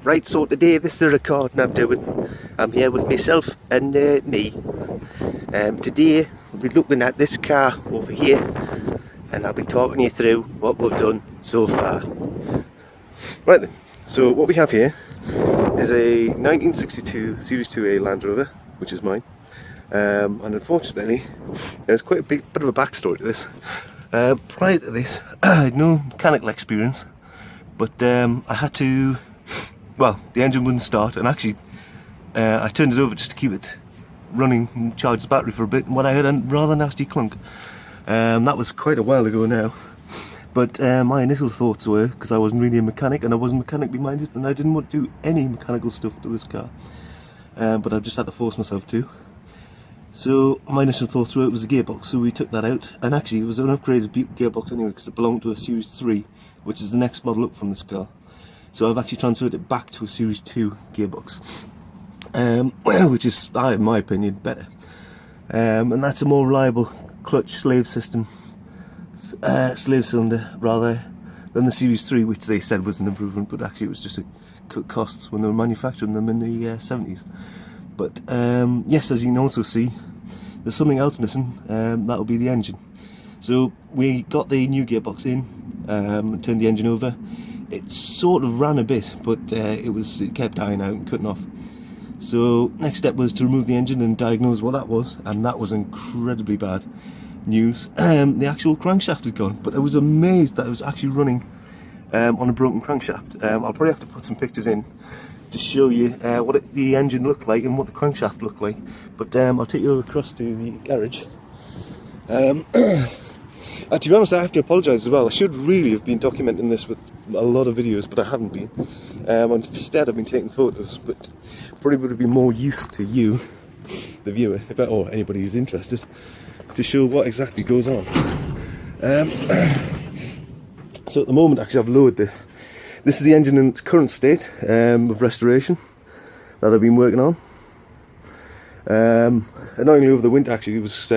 Right, so today this is a recording I'm doing. I'm here with myself and me. Today we'll be looking at this car over here, and I'll be talking you through what we've done so far. Right then, so what we have here is a 1962 Series 2A Land Rover, which is mine. And unfortunately, there's quite a bit of a backstory to this. Prior to this, I had no mechanical experience, but I had to. Well, the engine wouldn't start, and actually I turned it over just to keep it running and charge the battery for a bit, and when I heard a rather nasty clunk. That was quite a while ago now, but my initial thoughts were, because I wasn't really a mechanic and I wasn't mechanically minded and I didn't want to do any mechanical stuff to this car, but I just had to force myself to. So my initial thoughts were it was a gearbox, so we took that out, and actually it was an upgraded gearbox anyway, because it belonged to a Series 3, which is the next model up from this car. So I've actually transferred it back to a Series 2 gearbox, which is, in my opinion, better. And that's a more reliable clutch slave system, slave cylinder rather, than the Series 3, which they said was an improvement, but actually it was just to cut costs when they were manufacturing them in the 70s. But yes, as you can also see, there's something else missing, that'll be the engine. So we got the new gearbox in, turned the engine over. It sort of ran a bit, but it kept dying out and cutting off. So next step was to remove the engine and diagnose what that was, and that was incredibly bad news. The actual crankshaft had gone, but I was amazed that it was actually running on a broken crankshaft. I'll probably have to put some pictures in to show you what the engine looked like and what the crankshaft looked like, but I'll take you across to the garage. To be honest, I have to apologise as well. I should really have been documenting this with a lot of videos, but I haven't been. Instead I've been taking photos, but probably would have been more use to you, the viewer, or anybody who's interested, to show what exactly goes on. So at the moment, actually, I've lowered this. This is the engine in its current state of restoration that I've been working on. Annoyingly, over the winter, actually, it was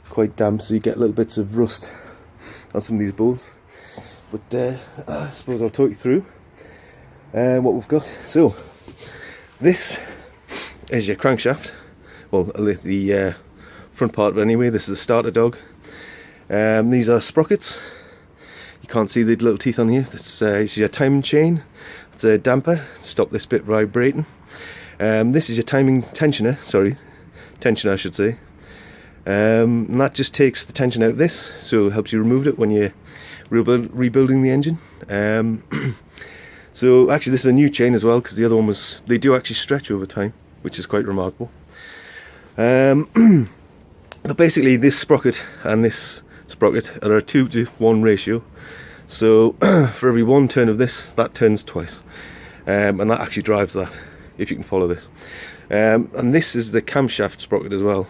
quite damp, so you get little bits of rust on some of these bolts. But I suppose I'll talk you through what we've got. So this is your crankshaft. Well, the front part of it anyway. This is a starter dog. These are sprockets. You can't see the little teeth on here. This is your timing chain. It's a damper to stop this bit vibrating. This is your timing tensioner. Tensioner I should say. And that just takes the tension out of this, so it helps you remove it when you're rebuilding the engine. So actually this is a new chain as well, because the other one was, they do actually stretch over time, which is quite remarkable. But basically this sprocket and this sprocket are a 2-to-1 ratio, so for every one turn of this, that turns twice, and that actually drives that, if you can follow this. And this is the camshaft sprocket as well.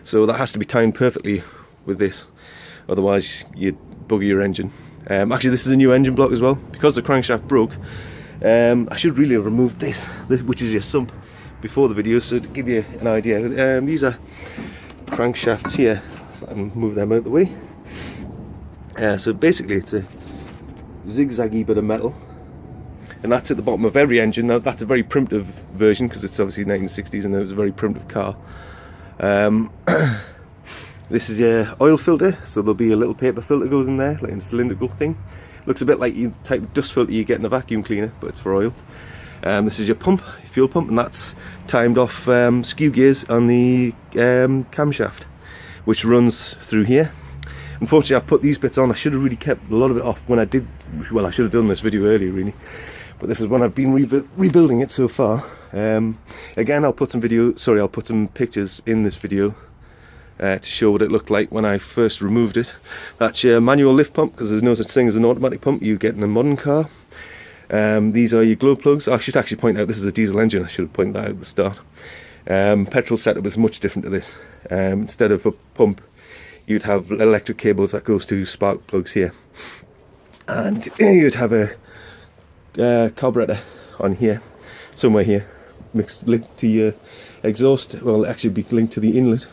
So that has to be timed perfectly with this, otherwise you'd bugger your engine. Actually this is a new engine block as well, because the crankshaft broke. I should really have removed this, which is your sump, before the video, so to give you an idea. These are crankshafts here, I can move them out of the way. So basically it's a zigzaggy bit of metal, and that's at the bottom of every engine. Now that's a very primitive version, because it's obviously 1960s and it was a very primitive car. This is your oil filter, so there'll be a little paper filter goes in there, like a cylindrical thing. Looks a bit like the type of dust filter you get in a vacuum cleaner, but it's for oil. This is your pump, fuel pump, and that's timed off skew gears on the camshaft, which runs through here. Unfortunately, I've put these bits on. I should have really kept a lot of it off when I did. Well, I should have done this video earlier, really. But this is when I've been rebuilding it so far. Again, I'll put some pictures in this video to show what it looked like when I first removed it. That's your manual lift pump, because there's no such thing as an automatic pump you get in a modern car. These are your glow plugs. I should actually point out this is a diesel engine. I should have pointed that out at the start. Petrol setup is much different to this. Instead of a pump, you'd have electric cables that goes to spark plugs here, and you'd have a carburetor on here, somewhere here, linked to your exhaust. Well, actually be linked to the inlet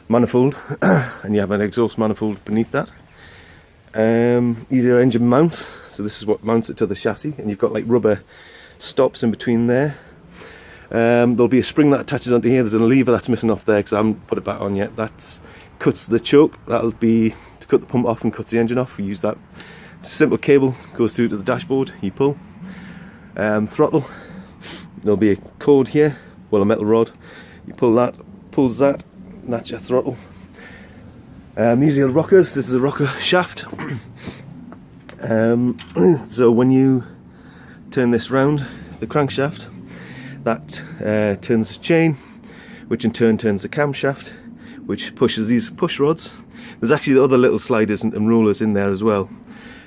manifold, and you have an exhaust manifold beneath that. These are engine mounts, So this is what mounts it to the chassis, and you've got like rubber stops in between there. There'll be a spring that attaches onto here. There's a lever that's missing off there because I haven't put it back on yet. That cuts the choke. That'll be to cut the pump off and cuts the engine off. We use that. It's a simple cable, goes through to the dashboard. You pull. Throttle. There'll be a cord here, well, a metal rod. You pull that, pulls that, and that's your throttle. These are the rockers. This is a rocker shaft. So when you turn this round, the crankshaft, that turns the chain, which in turn turns the camshaft, which pushes these push rods. There's actually the other little sliders and rollers in there as well,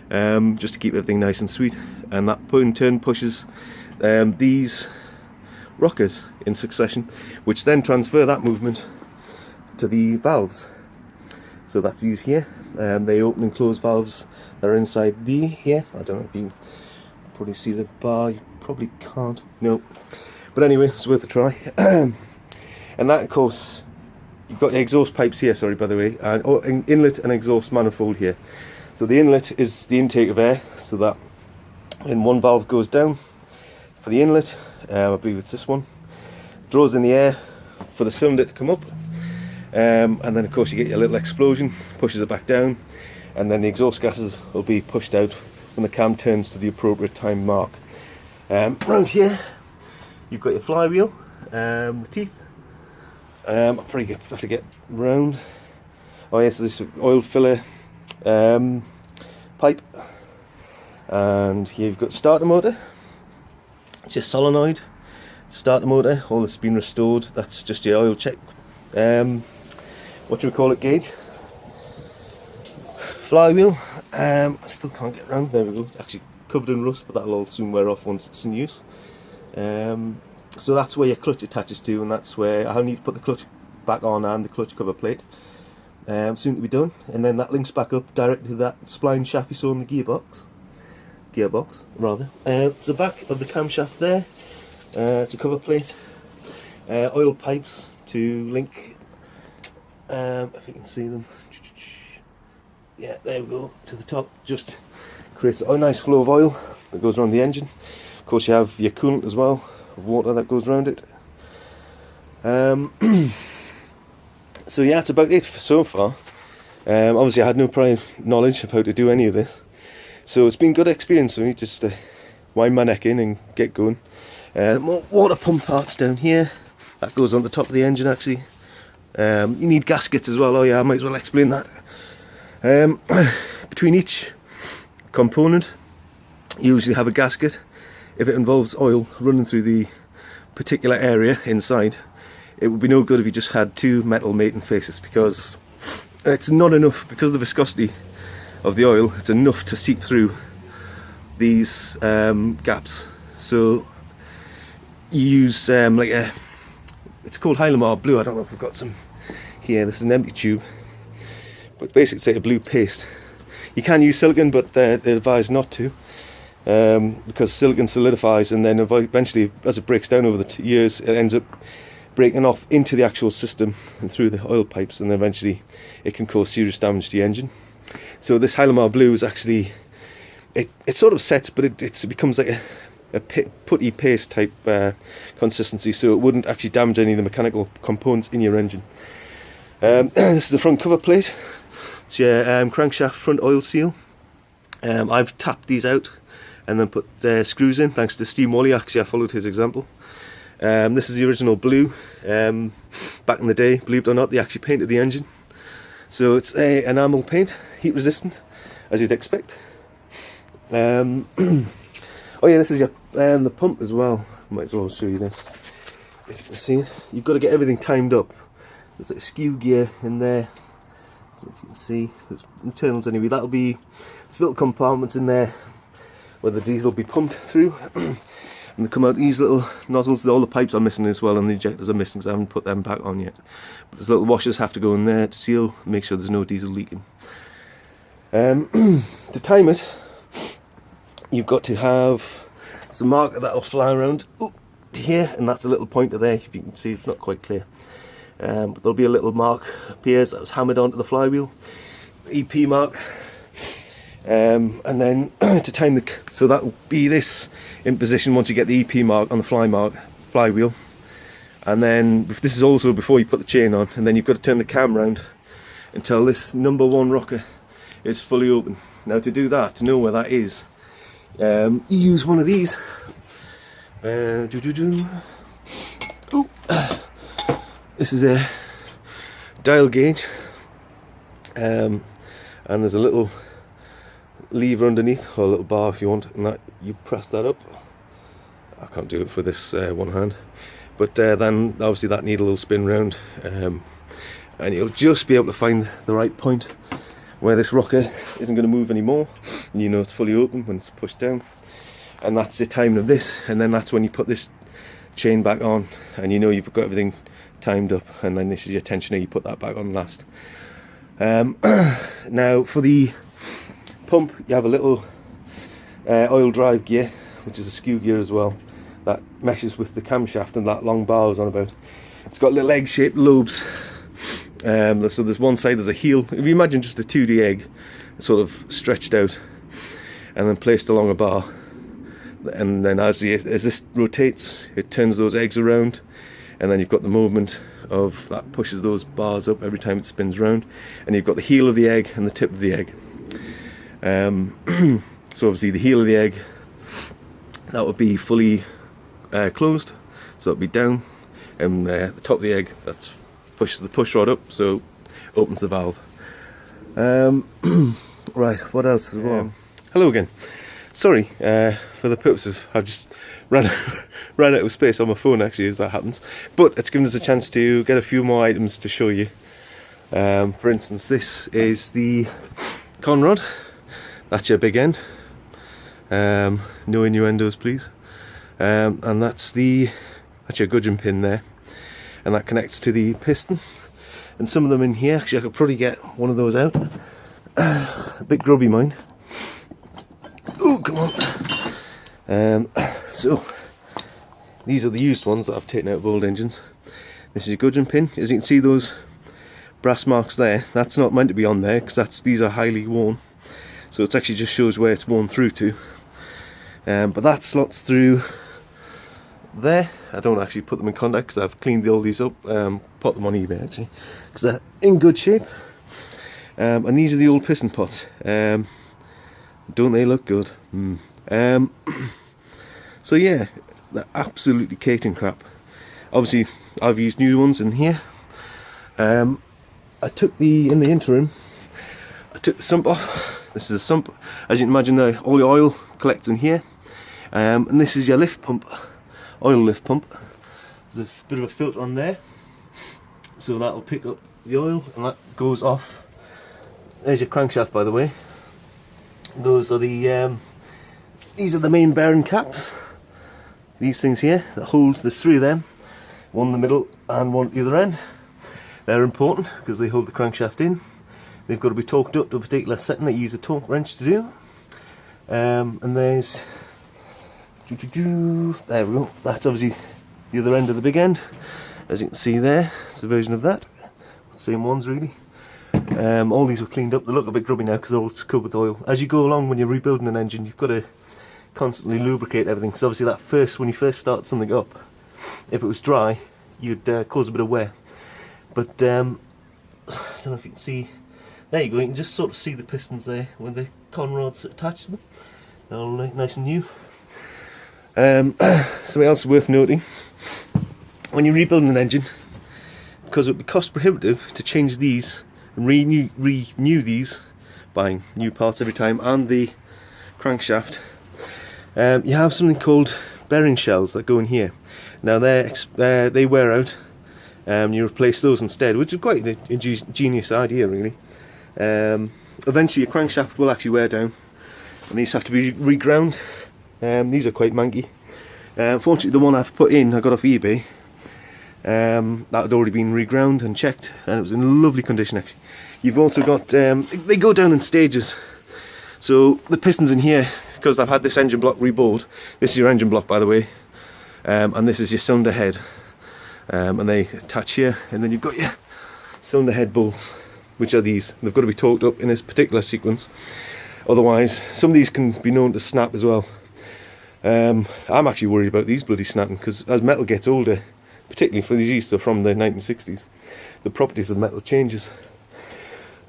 just to keep everything nice and sweet. And that in turn pushes these rockers in succession, which then transfer that movement to the valves. So that's these here. They open and close valves that are inside here. I don't know if you can probably see the bar. You probably can't. No. But anyway, it's worth a try. And that, of course, you've got the exhaust pipes here, sorry, by the way, and an inlet and exhaust manifold here. So the inlet is the intake of air, so that when one valve goes down for the inlet, I believe it's this one, draws in the air for the cylinder to come up, and then of course you get your little explosion, pushes it back down, and then the exhaust gases will be pushed out when the cam turns to the appropriate time mark. Round here you've got your flywheel, the teeth. I'll probably have to get round. Oh yes, this oil filler pipe, and here you've got starter motor. It's your solenoid starter motor. All this has been restored. That's just your oil check. What do we call it? Gauge. Flywheel. I still can't get round. There we go. It's actually covered in rust, but that'll all soon wear off once it's in use. So that's where your clutch attaches to, and that's where I'll need to put the clutch back on and the clutch cover plate. Soon to be done, and then that links back up directly to that spline shaft you saw in the gearbox rather. It's the back of the camshaft there. It's a cover plate, oil pipes to link, if you can see them, yeah, there we go, to the top. Just creates a nice flow of oil that goes around the engine. Of course you have your coolant as well, of water that goes around it. So yeah, that's about it for so far. Obviously I had no prior knowledge of how to do any of this, so it's been good experience for me, just to wind my neck in and get going. More water pump parts down here, that goes on the top of the engine actually. You need gaskets as well. Oh yeah, I might as well explain that. Between each component you usually have a gasket. If it involves oil running through the particular area inside, it would be no good if you just had two metal mating faces, because it's not enough, because of the viscosity of the oil, it's enough to seep through these gaps. So you use like it's called Hylamar blue. I don't know if we've got some here. This is an empty tube, but basically it's like a blue paste. You can use silicone, but they advise not to, because silicone solidifies, and then eventually, as it breaks down over the years, it ends up breaking off into the actual system and through the oil pipes, and then eventually it can cause serious damage to the engine. So this Hylamar blue is actually, it sort of sets, but it becomes like a putty paste type consistency, so it wouldn't actually damage any of the mechanical components in your engine. This is the front cover plate. It's your crankshaft front oil seal. I've tapped these out and then put screws in, thanks to Steve Morley. Actually I followed his example. This is the original blue. Back in the day, believe it or not, they actually painted the engine. So it's a enamel paint, heat resistant, as you'd expect. Oh yeah, this is your the pump as well. Might as well show you this, if you can see it. You've got to get everything timed up. There's like a skew gear in there, if you can see. There's internals anyway. That'll be, there's little compartments in there where the diesel will be pumped through. And they come out these little nozzles. All the pipes are missing as well, and the injectors are missing, so I haven't put them back on yet. But there's little washers have to go in there to seal, make sure there's no diesel leaking. To time it, you've got to have some marker that will fly around to here, and that's a little pointer there. If you can see, it's not quite clear. But there'll be a little mark appears that was hammered onto the flywheel, the EP mark. And then to time the, so that will be this in position once you get the EP mark on the flywheel. And then if this is also before you put the chain on, and then you've got to turn the cam round until this number 1 rocker is fully open. Now to do that, to know where that is, you use one of these. Oh, this is a dial gauge, and there's a little lever underneath, or a little bar if you want, and that you press that up. I can't do it for this one hand, but then obviously that needle will spin round, and you'll just be able to find the right point where this rocker isn't going to move anymore, and you know it's fully open when it's pushed down. And that's the timing of this, and then that's when you put this chain back on, and you know you've got everything timed up, and then this is your tensioner, you put that back on last. Now for the pump, you have a little oil drive gear, which is a skew gear as well, that meshes with the camshaft and that long bar I was on about. It's got little egg-shaped lobes. So there's one side, there's a heel. If you imagine just a 2D egg, sort of stretched out, and then placed along a bar. And then as this rotates, it turns those eggs around, and then you've got the movement of that pushes those bars up every time it spins round, and you've got the heel of the egg and the tip of the egg. So obviously the heel of the egg, that would be fully closed, so it'll be down, and the top of the egg, that's pushes the push rod up, so opens the valve. Right, what else as well? Hello again. Sorry, for the purpose of, I've just ran out of space on my phone actually as that happens, but it's given us a chance to get a few more items to show you. For instance, this is the con rod, that's your big end, no innuendos please, and that's your gudgeon pin there, and that connects to the piston, and some of them in here, actually I could probably get one of those out, a bit grubby mind. Oh, come on. So these are the used ones that I've taken out of old engines. This is your gudgeon pin. As you can see, those brass marks there, that's not meant to be on there because these are highly worn, so it actually just shows where it's worn through to. But that slots through there. I don't actually put them in contact because I've cleaned all these up, put them on eBay actually because they're in good shape. And these are the old piston pots. Don't they look good? So yeah, they're absolutely caked in crap. Obviously I've used new ones in here. I took in the interim, I took the sump off. This is a sump. As you can imagine, all your oil collects in here. And this is your lift pump, oil lift pump. There's a bit of a filter on there, so that'll pick up the oil, and that goes off. There's your crankshaft, by the way. Those are these are the main bearing caps. These things here that hold, there's 3 of them, one in the middle and one at the other end. They're important because they hold the crankshaft in. They've got to be torqued up to a particular setting that you use a torque wrench to do. And there's, there we go, that's obviously the other end of the big end. As you can see there, it's a version of that. Same ones really. All these were cleaned up. They look a bit grubby now because they're all covered with oil. As you go along when you're rebuilding an engine, you've got to constantly lubricate everything, because obviously when you first start something up, if it was dry, you'd cause a bit of wear. But I don't know if you can see, there you go, you can just sort of see the pistons there with the con rods attached to them. They're all nice and new. Something else worth noting, when you're rebuilding an engine, because it would be cost prohibitive to change these and renew these, buying new parts every time, and the crankshaft, you have something called bearing shells that go in here. Now they wear out, you replace those instead, which is quite an ingenious idea really. Eventually your crankshaft will actually wear down, and these have to be reground. These are quite manky. Fortunately the one I've put in, I got off eBay, that had already been reground and checked, and it was in lovely condition actually. You've also got, they go down in stages, so the pistons in here, because I've had this engine block rebored, this is your engine block by the way, and this is your cylinder head, and they attach here, and then you've got your cylinder head bolts, which are these. They've got to be torqued up in this particular sequence. Otherwise, some of these can be known to snap as well. I'm actually worried about these bloody snapping, because as metal gets older, particularly for these are from the 1960s, the properties of metal changes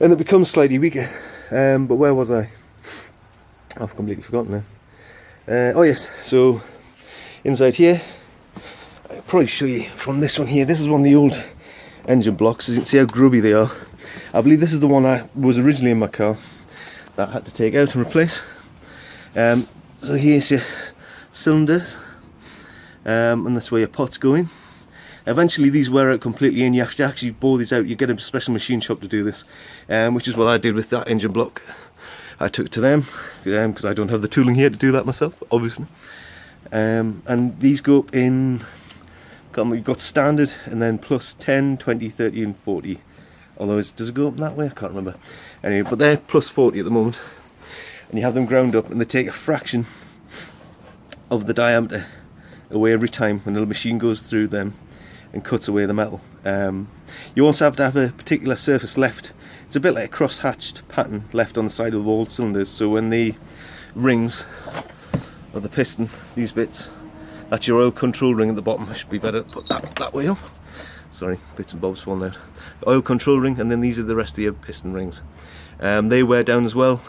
and it becomes slightly weaker. But where was I? I've completely forgotten now. Oh yes, so inside here, I'll probably show you from this one here. This is one of the old engine blocks. As you can see how grubby they are. I believe this is the one that was originally in my car that I had to take out and replace. So here's your cylinders, and that's where your pot's going. Eventually these wear out completely and you have to actually bore these out. You get a special machine shop to do this, which is what I did with that engine block. I took it to them because I don't have the tooling here to do that myself, obviously. And these go up in, you've got standard and then plus 10, 20, 30 and 40. Although does it go up that way? I can't remember. Anyway, but they're plus 40 at the moment. And you have them ground up and they take a fraction of the diameter away every time when the machine goes through them and cuts away the metal. You also have to have a particular surface left. It's a bit like a cross-hatched pattern left on the side of all cylinders, so when the rings of the piston, these bits, that's your oil control ring at the bottom. I should be better to put that way up. Sorry, bits and bobs falling out. The oil control ring, and then these are the rest of your piston rings. They wear down as well,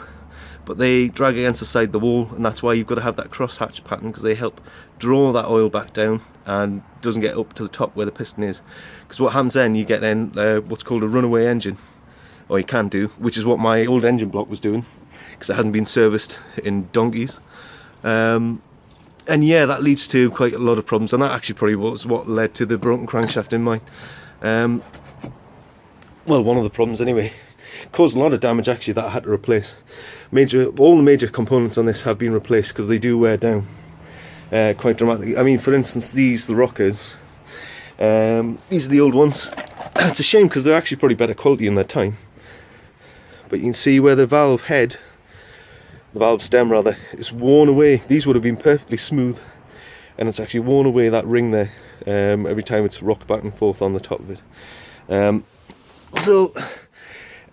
but they drag against the side of the wall, and that's why you've got to have that cross-hatch pattern, because they help draw that oil back down and doesn't get up to the top where the piston is. Because what happens then, you get then what's called a runaway engine, or you can do, which is what my old engine block was doing, because it hadn't been serviced in donkeys. And yeah, that leads to quite a lot of problems, and that actually probably was what led to the broken crankshaft in mine. Well, one of the problems anyway. Caused a lot of damage actually that I had to replace. All the major components on this have been replaced because they do wear down quite dramatically. I mean, for instance, the rockers, these are the old ones. It's a shame because they're actually probably better quality in their time. But you can see where the valve stem rather, is worn away. These would have been perfectly smooth, and it's actually worn away that ring there every time it's rocked back and forth on the top of it.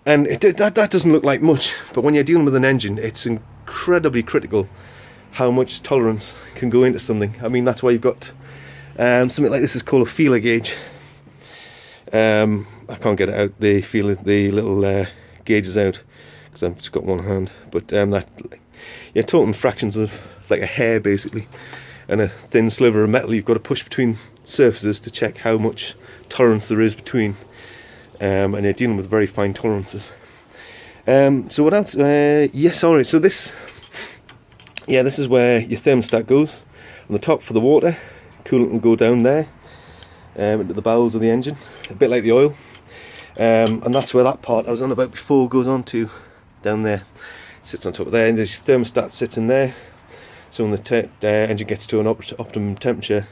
That doesn't look like much, but when you're dealing with an engine, it's incredibly critical how much tolerance can go into something. I mean, that's why you've got something like this is called a feeler gauge. I can't get it out, the little gauges out, because I've just got one hand. But you're talking fractions of like a hair basically, and a thin sliver of metal you've got to push between surfaces to check how much tolerance there is between. And you're dealing with very fine tolerances. So what else? Yes, alright, so this is where your thermostat goes. On the top for the water, coolant will go down there into the bowels of the engine, a bit like the oil. And that's where that part I was on about before goes on to, down there. Sits on top of there, and there's your thermostat sits in there. So when the engine gets to an optimum temperature,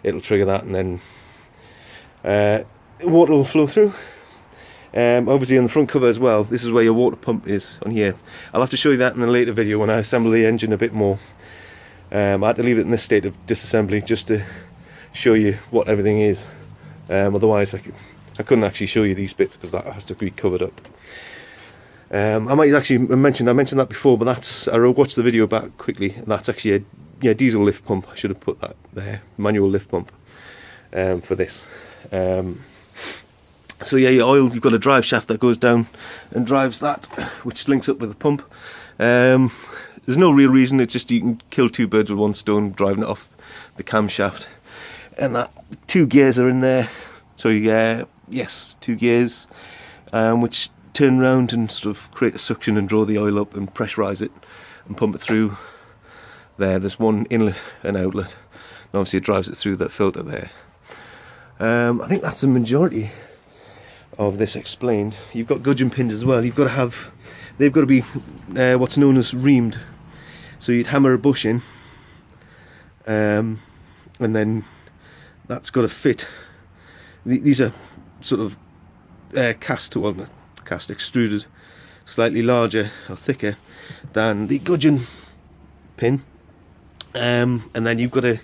it'll trigger that, and then water will flow through. Obviously on the front cover as well, this is where your water pump is on here. I'll have to show you that in a later video when I assemble the engine a bit more. I had to leave it in this state of disassembly just to show you what everything is. Otherwise I couldn't actually show you these bits because that has to be covered up. I might actually mention, I mentioned that before, but that's, I watched the video back quickly, and that's actually a diesel lift pump. I should have put that there, manual lift pump for this. So yeah, your oil, you've got a drive shaft that goes down and drives that, which links up with the pump. There's no real reason, it's just you can kill two birds with one stone driving it off the camshaft. And that 2 gears are in there, so yes, 2 gears, which turn around and sort of create a suction and draw the oil up and pressurise it and pump it through there. There's one inlet and outlet, and obviously it drives it through that filter there. I think that's the majority of this explained. You've got gudgeon pins as well. You've got to have, they've got to be what's known as reamed. So you'd hammer a bush in, and then that's got to fit. These are sort of cast extruded, slightly larger or thicker than the gudgeon pin, and then you've got to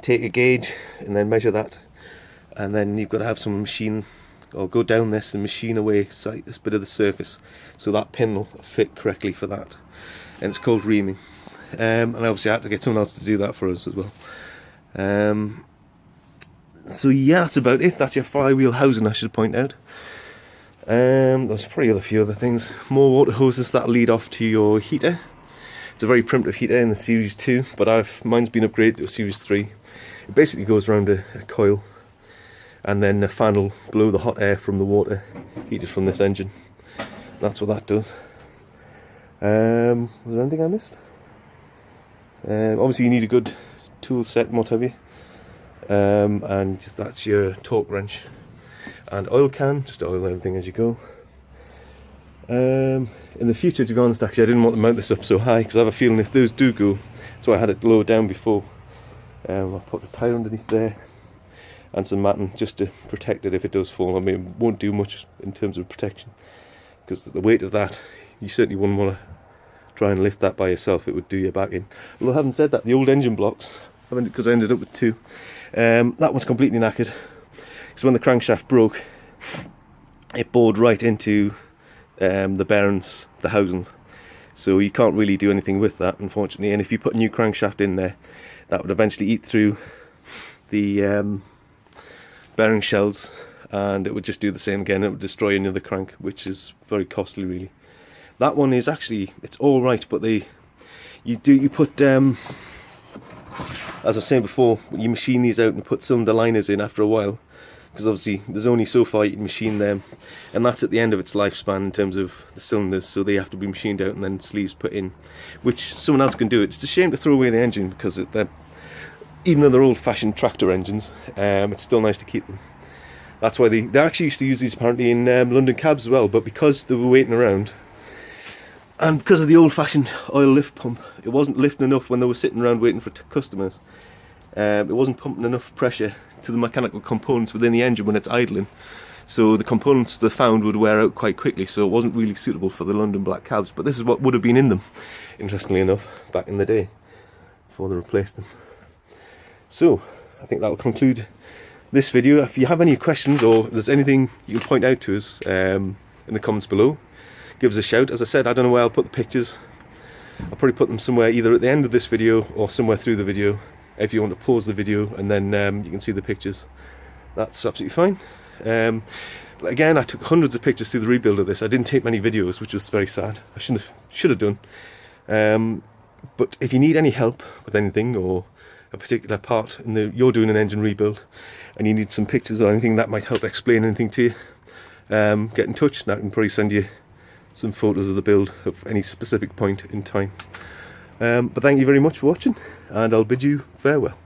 take a gauge and then measure that, and then you've got to have some machine or go down this and machine away this bit of the surface so that pin will fit correctly for that, and it's called reaming. And obviously I had to get someone else to do that for us as well. So yeah, that's about it. That's your flywheel housing, I should point out. There's probably a few other things. More water hoses that lead off to your heater. It's a very primitive heater in the Series 2, but mine's been upgraded to a Series 3. It basically goes around a coil, and then the fan will blow the hot air from the water heated from this engine. That's what that does. Was there anything I missed? Obviously you need a good tool set and what have you. And that's your torque wrench and oil can, just oil everything as you go. In the future, to be honest, actually I didn't want to mount this up so high because I have a feeling if those do go, that's why I had it lower down before. I'll put the tyre underneath there and some matting just to protect it if it does fall. I mean, it won't do much in terms of protection because the weight of that, you certainly wouldn't want to try and lift that by yourself. It would do your back in. Although having said that, the old engine blocks, because I ended up with two, that one's completely knackered because when the crankshaft broke, it bored right into the bearings, the housings, so you can't really do anything with that, unfortunately. And if you put a new crankshaft in there, that would eventually eat through the bearing shells, and it would just do the same again. It would destroy another crank, which is very costly, really. That one is actually, it's all right, but you put as I was saying before, you machine these out and put cylinder liners in after a while, because obviously there's only so far you can machine them, and that's at the end of its lifespan in terms of the cylinders, so they have to be machined out and then sleeves put in, which someone else can do. It's a shame to throw away the engine because even though they're old-fashioned tractor engines, it's still nice to keep them. That's why they actually used to use these apparently in London cabs as well, but because they were waiting around, and because of the old-fashioned oil lift pump, it wasn't lifting enough when they were sitting around waiting for customers. It wasn't pumping enough pressure to the mechanical components within the engine when it's idling, so the components they found would wear out quite quickly, so it wasn't really suitable for the London black cabs. But this is what would have been in them, interestingly enough, back in the day, before they replaced them. So I think that will conclude this video. If you have any questions or if there's anything you can point out to us in the comments below, give us a shout. As I said, I don't know where I'll put the pictures. I'll probably put them somewhere either at the end of this video or somewhere through the video, if you want to pause the video and then you can see the pictures. That's absolutely fine. Again, I took hundreds of pictures through the rebuild of this. I didn't take many videos, which was very sad. I should have done. But if you need any help with anything, or a particular part you're doing an engine rebuild and you need some pictures or anything that might help explain anything to you, get in touch and I can probably send you some photos of the build of any specific point in time. But thank you very much for watching, and I'll bid you farewell.